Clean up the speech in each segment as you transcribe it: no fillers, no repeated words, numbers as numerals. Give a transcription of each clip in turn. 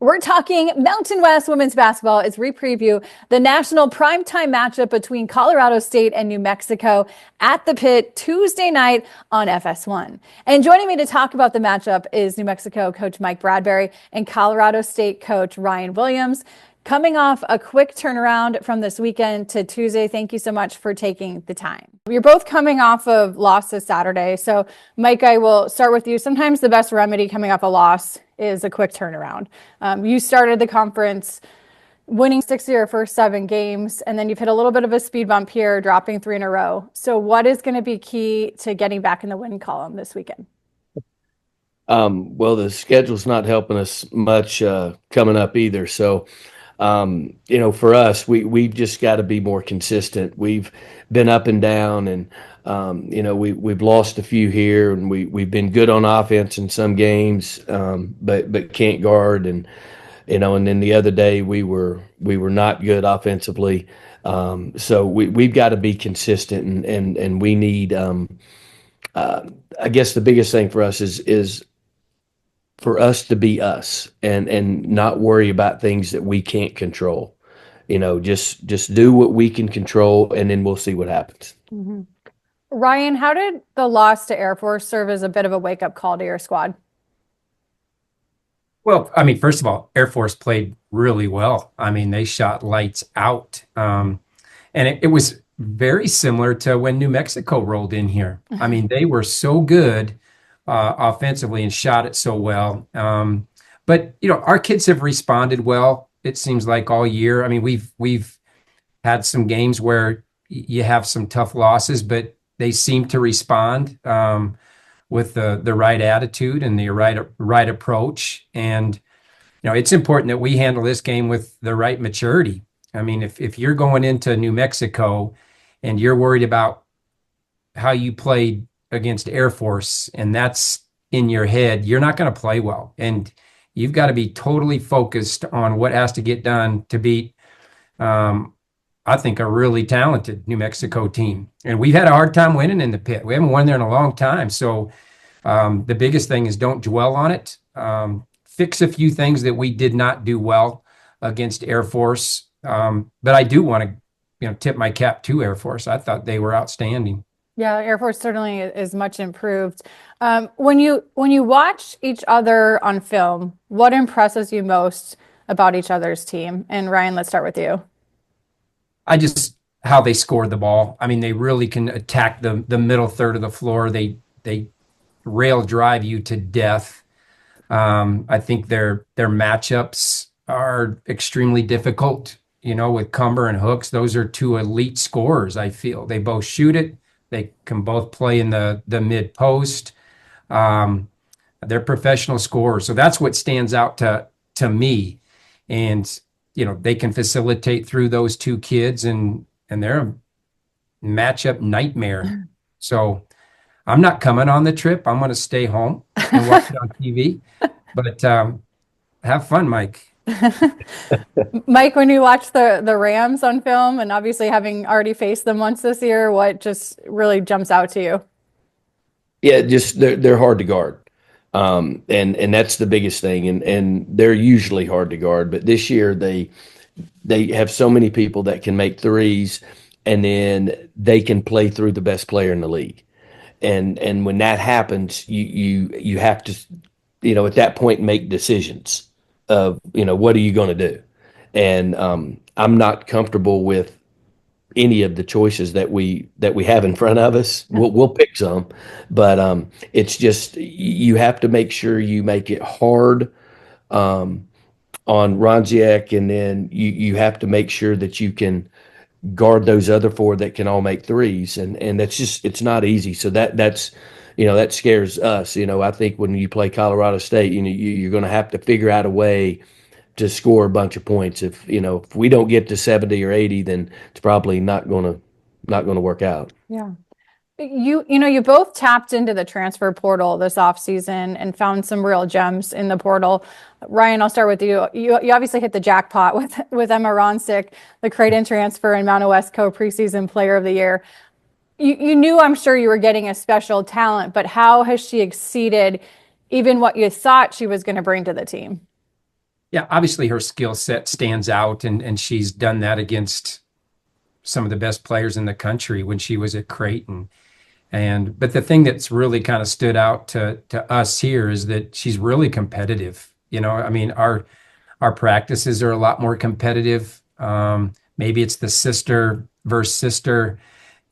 We're talking Mountain West women's basketball as we preview the national primetime matchup between Colorado State and New Mexico at the Pit Tuesday night on FS1. And joining me to talk about the matchup is New Mexico coach Mike Bradbury and Colorado State coach Ryun Williams. Coming off a quick turnaround from this weekend to Tuesday, thank you so much for taking the time. You're both coming off of losses Saturday. So, Mike, I will start with you. Sometimes the best remedy coming off a loss is a quick turnaround. You started the conference winning 6 of your first 7 games, and then you've hit a little bit of a speed bump here, dropping 3 in a row. So what is going to be key to getting back in the win column this weekend? Well, the schedule's not helping us much coming up either. So, for us, we've just got to be more consistent. We've been up and down, and we've lost a few here, and we've been good on offense in some games, but can't guard, and then the other day we were not good offensively. So we've got to be consistent, and we need. I guess the biggest thing for us is for us to be us and not worry about things that we can't control. Just do what we can control, and then we'll see what happens. Mm-hmm. Ryun, how did the loss to Air Force serve as a bit of a wake-up call to your squad? Well, first of all, Air Force played really well. They shot lights out. And it was very similar to when New Mexico rolled in here. They were so good offensively and shot it so well. But our kids have responded well, it seems like, all year. We've had some games where you have some tough losses, but they seem to respond with the right attitude and the right approach. And it's important that we handle this game with the right maturity. If you're going into New Mexico and you're worried about how you played against Air Force, and that's in your head, you're not going to play well. And you've got to be totally focused on what has to get done to beat, I think, a really talented New Mexico team. And we've had a hard time winning in the Pit. We haven't won there in a long time. So the biggest thing is don't dwell on it. Fix a few things that we did not do well against Air Force. But I do want to tip my cap to Air Force. I thought they were outstanding. Yeah, Air Force certainly is much improved. When you watch each other on film, what impresses you most about each other's team? And Ryun, let's start with you. How they score the ball. They really can attack the middle third of the floor. They rail drive you to death. I think their matchups are extremely difficult. With Cumber and Hooks, those are 2 elite scorers. I feel they both shoot it. They can both play in the mid post. They're professional scorers, so that's what stands out to me. And they can facilitate through those 2 kids, and they're a matchup nightmare. So I'm not coming on the trip. I'm going to stay home and watch it on TV. But have fun, Mike. Mike, when you watch the Rams on film, and obviously having already faced them once this year, what just really jumps out to you? Yeah, just they're hard to guard. And that's the biggest thing. And they're usually hard to guard, but this year they have so many people that can make threes, and then they can play through the best player in the league. And when that happens, you have to, at that point, make decisions of, what are you going to do? And I'm not comfortable with any of the choices that we have in front of us. We'll pick some, but it's just you have to make sure you make it hard on Ronziek, and then you have to make sure that you can guard those other 4 that can all make threes, and that's just, it's not easy. So that's that scares us. I think when you play Colorado State, you're going to have to figure out a way to score a bunch of points. If we don't get to 70 or 80, then it's probably not going to work out. Yeah. You both tapped into the transfer portal this offseason and found some real gems in the portal. Ryun, I'll start with you. You obviously hit the jackpot with Emma Ronsick, the Creighton transfer and Mountain West preseason player of the year. You knew, I'm sure, you were getting a special talent, but how has she exceeded even what you thought she was going to bring to the team? Yeah, obviously her skill set stands out, and she's done that against some of the best players in the country when she was at Creighton. And but the thing that's really kind of stood out to us here is that she's really competitive. I mean, our practices are a lot more competitive. Maybe it's the sister versus sister,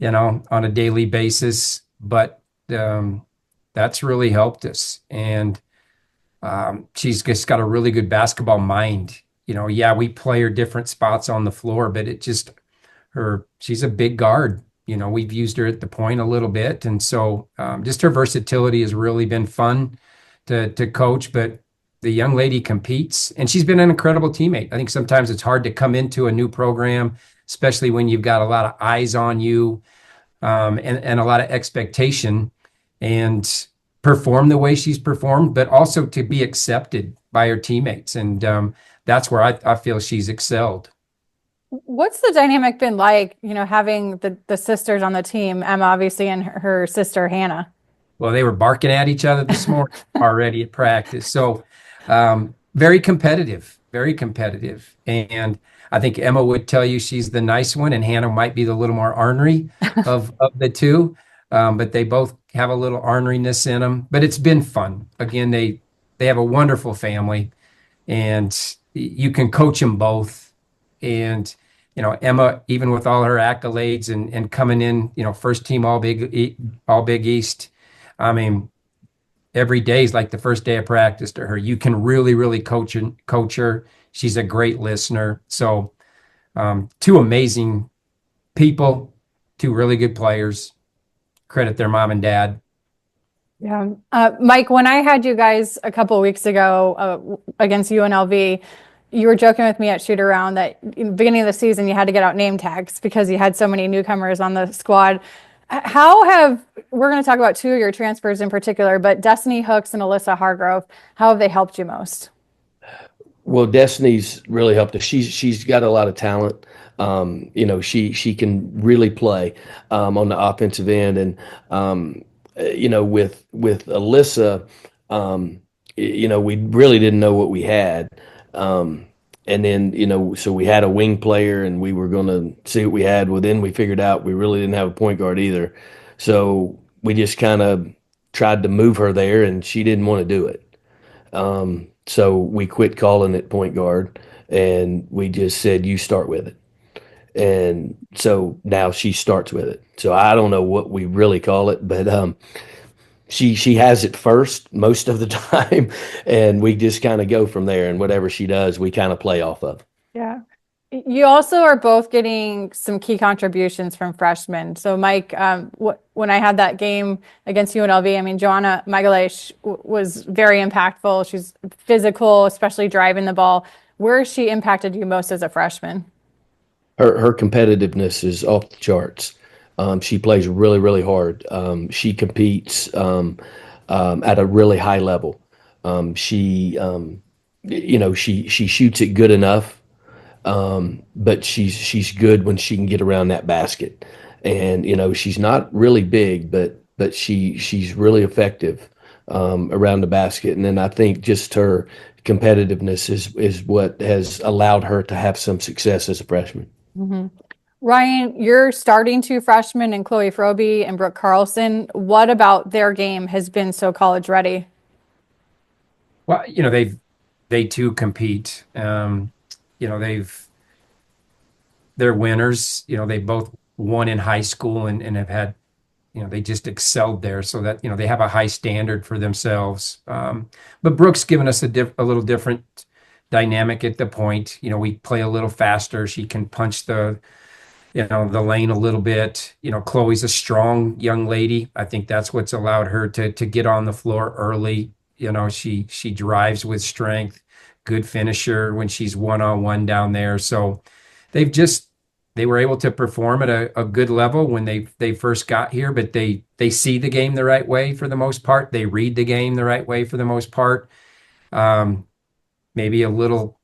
on a daily basis, but that's really helped us. And she's just got a really good basketball mind. Yeah, we play her different spots on the floor, but she's a big guard. We've used her at the point a little bit. And so just her versatility has really been fun to coach. But the young lady competes, and she's been an incredible teammate. I think sometimes it's hard to come into a new program, especially when you've got a lot of eyes on you, and a lot of expectation, and perform the way she's performed, but also to be accepted by her teammates. And that's where I feel she's excelled. What's the dynamic been like, having the sisters on the team, Emma obviously and her sister Hannah? Well, they were barking at each other this morning already at practice. So very competitive, very competitive. And I think Emma would tell you she's the nice one, and Hannah might be the little more ornery of the two. But they both have a little orneriness in them. But it's been fun. Again, they have a wonderful family, and you can coach them both. And Emma, even with all her accolades and coming in, first team all Big East. I mean, every day is like the first day of practice to her. You can really, really coach her. She's a great listener. So two amazing people, two really good players. Credit their mom and dad. Yeah. Mike, when I had you guys a couple of weeks ago against UNLV, you were joking with me at shoot around that in the beginning of the season, you had to get out name tags because you had so many newcomers on the squad. We're going to talk about two of your transfers in particular, but Destiny Hooks and Alyssa Hargrove, how have they helped you most? Well, Destiny's really helped us. She's got a lot of talent. She can really play on the offensive end, and with Alyssa, we really didn't know what we had. And then, so we had a wing player and we were going to see what we had. Well, then we figured out we really didn't have a point guard either. So we just kind of tried to move her there and she didn't want to do it. So we quit calling it point guard and we just said, you start with it. And so now she starts with it. So I don't know what we really call it, but she has it first most of the time, and we just kind of go from there. And whatever she does, we kind of play off of. Yeah. You also are both getting some key contributions from freshmen. So, Mike, when I had that game against UNLV, I mean, Joanna Magalesh was very impactful. She's physical, especially driving the ball. Where has she impacted you most as a freshman? Her competitiveness is off the charts. She plays really, really hard. She competes at a really high level. She shoots it good enough, but she's good when she can get around that basket. And she's not really big, but she's really effective around the basket. And then I think just her competitiveness is what has allowed her to have some success as a freshman. Mm-hmm. Ryun, you're starting two freshmen in Chloe Froby and Brooke Carlson. What about their game has been so college ready? Well, they too compete. They're winners. They both won in high school and have had, they just excelled there, so that they have a high standard for themselves. But Brooke's given us a little different dynamic at the point. We play a little faster. She can punch the lane a little bit. Chloe's a strong young lady. I think that's what's allowed her to get on the floor early. She drives with strength, good finisher when she's one-on-one down there. So they were able to perform at a good level when they first got here, but they see the game the right way for the most part. They read the game the right way for the most part. Maybe a little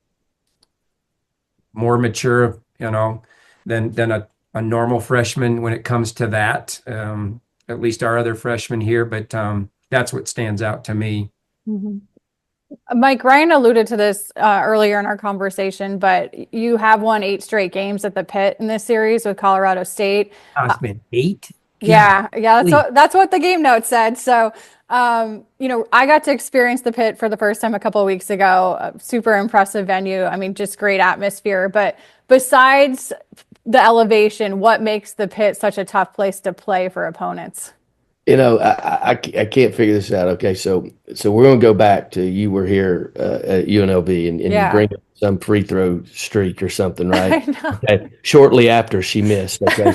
more mature, than a normal freshman when it comes to that. At least our other freshmen here, but that's what stands out to me. Mm-hmm. Mike, Ryan alluded to this earlier in our conversation, but you have won 8 straight games at the pit in this series with Colorado State. It's been 8. Yeah, yeah, Golly. that's what the game note said. So, I got to experience the pit for the first time a couple of weeks ago. Super impressive venue. I mean, just great atmosphere. But besides the elevation, what makes the pit such a tough place to play for opponents? I can't figure this out. Okay, so we're going to go back to you were here at UNLV, and you Yeah. bring up some free throw streak or something, right? I know. Okay, shortly after she missed. Okay,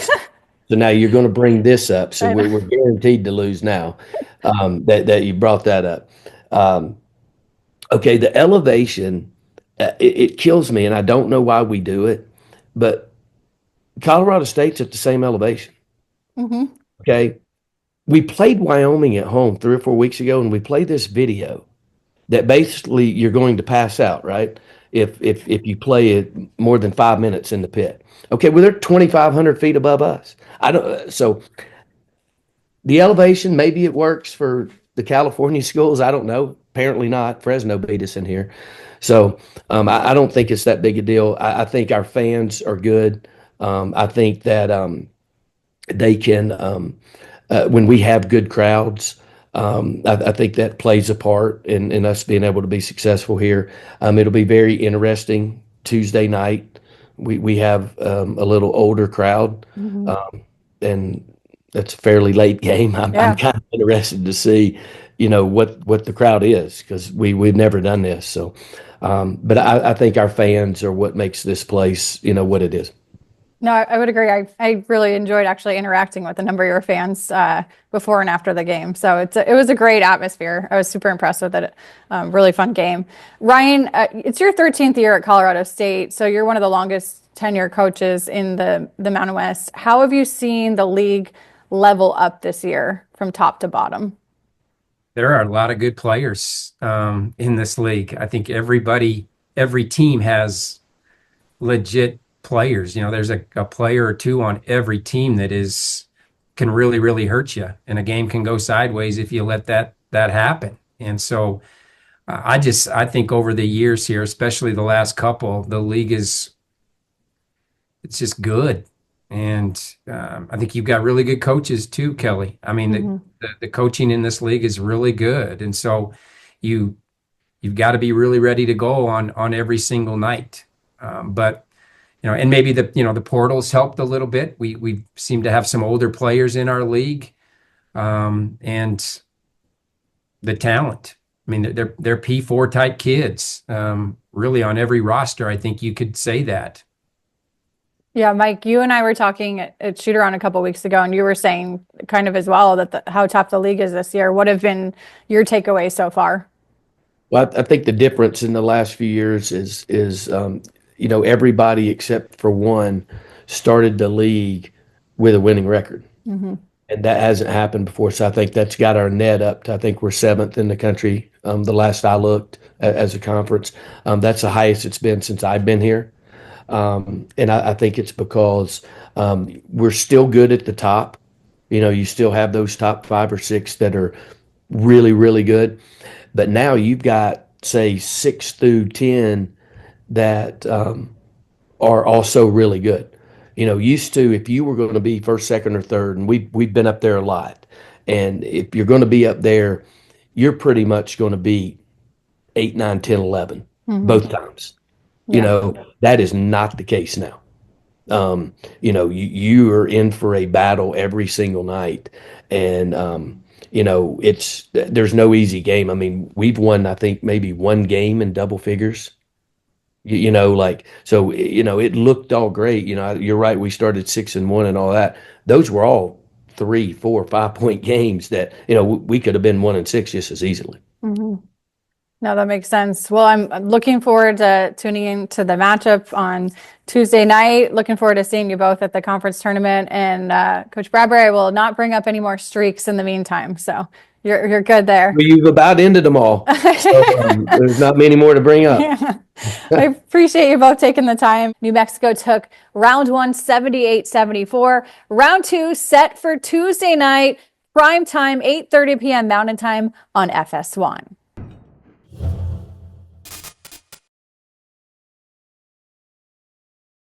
so now you're going to bring this up. So I know. we're guaranteed to lose now. That you brought that up. Um, okay, the elevation, it kills me, and I don't know why we do it, but Colorado State's at the same elevation. Hmm. Okay, we played Wyoming at home 3 or 4 weeks ago, and we played this video that basically you're going to pass out, right? If you play it more than 5 minutes in the pit. Okay, well they're 2,500 feet above us. I don't. So the elevation, maybe it works for the California schools. I don't know. Apparently not. Fresno beat us in here, so I don't think it's that big a deal. I think our fans are good. I think that they can. When we have good crowds, I think that plays a part in us being able to be successful here. It'll be very interesting Tuesday night. We have a little older crowd, Hmm. and that's a fairly late game. I'm Yeah. kind of interested to see, what the crowd is because we've never done this. So, but I think our fans are what makes this place, what it is. No, I would agree. I really enjoyed actually interacting with a number of your fans before and after the game. So it was a great atmosphere. I was super impressed with it. Really fun game. Ryun, it's your 13th year at Colorado State, so you're one of the longest tenure coaches in the Mountain West. How have you seen the league level up this year from top to bottom? There are a lot of good players in this league. I think every team has legit players. There's a player or two on every team that can really, really hurt you, and a game can go sideways if you let that happen. And so I think over the years here, especially the last couple, the league it's just good. And I think you've got really good coaches too, Kelly. I mean, Hmm. the coaching in this league is really good. And so you you've got to be really ready to go on every single night. But and maybe the portals helped a little bit. We seem to have some older players in our league, and the talent. I mean, they're P4 type kids, really on every roster. I think you could say that. Yeah, Mike, you and I were talking at Shoot Around a couple weeks ago, and you were saying kind of as well that how tough the league is this year. What have been your takeaways so far? Well, I think the difference in the last few years is everybody except for one started the league with a winning record, Hmm. and that hasn't happened before. So I think that's got our net up to, I think we're seventh in the country. The last I looked as a conference, that's the highest it's been since I've been here. And I think it's because we're still good at the top. You still have those top 5 or 6 that are really, really good. But now you've got, say, 6 through 10 that are also really good. Used to, if you were going to be first, second, or third, and we've been up there a lot, and if you're going to be up there, you're pretty much going to be 8, 9, 10, 11 Hmm. both times. Yeah. That is not the case now. You are in for a battle every single night, and there's no easy game. I mean, we've won, I think, maybe one game in double figures. So it looked all great. You're right. We started 6-1 and all that. Those were all 3, 4, 5 point games that we could have been 1-6 just as easily. Hmm. No, that makes sense. Well, I'm looking forward to tuning into the matchup on Tuesday night. Looking forward to seeing you both at the conference tournament. And Coach Bradbury, I will not bring up any more streaks in the meantime. So you're good there. Well, you've about ended them all. So, there's not many more to bring up. Yeah. I appreciate you both taking the time. New Mexico took round 1, 78-74. Round 2 set for Tuesday night, prime time, 8:30 p.m. Mountain Time on FS1.